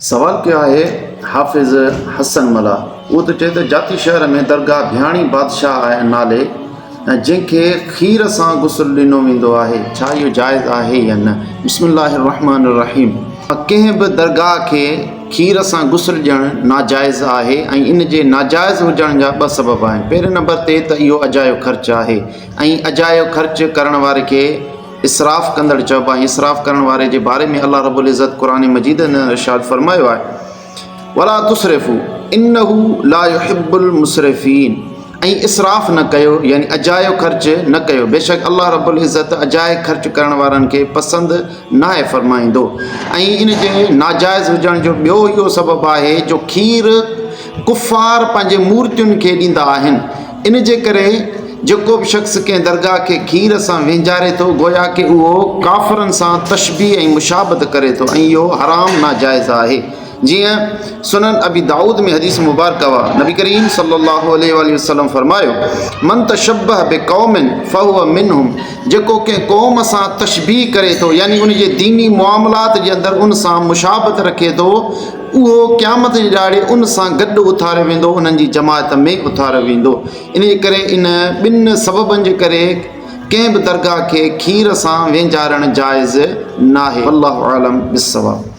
सवाल कयो आहे हाफ़िज़ हसन मला। उहो त चए त जाती शहर में दरगाह भियाणी बादशाह आहे नाले जंहिंखे खीर सां गुस्ल ॾिनो वेंदो आहे, छा इहो जाइज़ आहे या न? बिस्मिल्लाहिर रहमानिर रहीम। कंहिं बि दरगाह खे खीर सां गुस्ल ॾियणु नाजाइज़ आहे ऐं इन जे नाजाइज़ हुजण जा ॿ सबब आहिनि। पहिरें नंबर ते त इहो अजायो ख़र्च आहे ऐं अजायो ख़र्च करण वारे खे इसराफ़ कंदड़ चइबो आहे। इसराफ़ करण वारे जे बारे में अल्लाह रब्बुल इज़्ज़त क़ुरान मजीद में इरशाद फरमायो आहे, वला तुसरिफ़ू इन्नहू ला युहिब्बुल मुसरिफ़ीन। ऐं इसराफ़ न कयो, यानी अजायो ख़र्च न कयो। बेशक अल्लाह रब्बुल इज़्ज़त अजाए ख़र्च करण वारनि खे पसंदि न आहे फरमाईंदो। ऐं इन जे नाजाइज़ हुजण जो ॿियो इहो सबबु आहे जो खीर कुफ़ार पंहिंजे मूर्तियुनि खे ॾींदा आहिनि। इन जे करे जेको बि शख़्स कंहिं दरगाह खे खीर सां वेंझारे थो, गोया कि उहो काफ़िरनि सां तशबीह ऐं मुशाबत करे थो ऐं इहो हराम नाजाइज़ आहे। जीअं सुनन अबी दाऊद में हदीस मुबारक वा नबी करीम सल्लल्लाहु अलैहि वसल्लम फरमायो, मन तशब्बह बिक़ौमिन फहुव मिनहुम। जेको कंहिं क़ौम सां तशबीह करे थो, यानी उन जे दीनी मुआमलात जे अंदरि उन सां मुशाबत रखे थो, उहो क़यामत जे ॾाढ़े उन सां गॾु उथारियो वेंदो, उन्हनि जी जमात में उथारियो वेंदो। इन जे करे इन ॿिनि सबबनि जे करे कंहिं बि दरगाह खे खीर सां वेंझारणु जाइज़ न आहे। अल्लाहु आलम बिस्सवाब।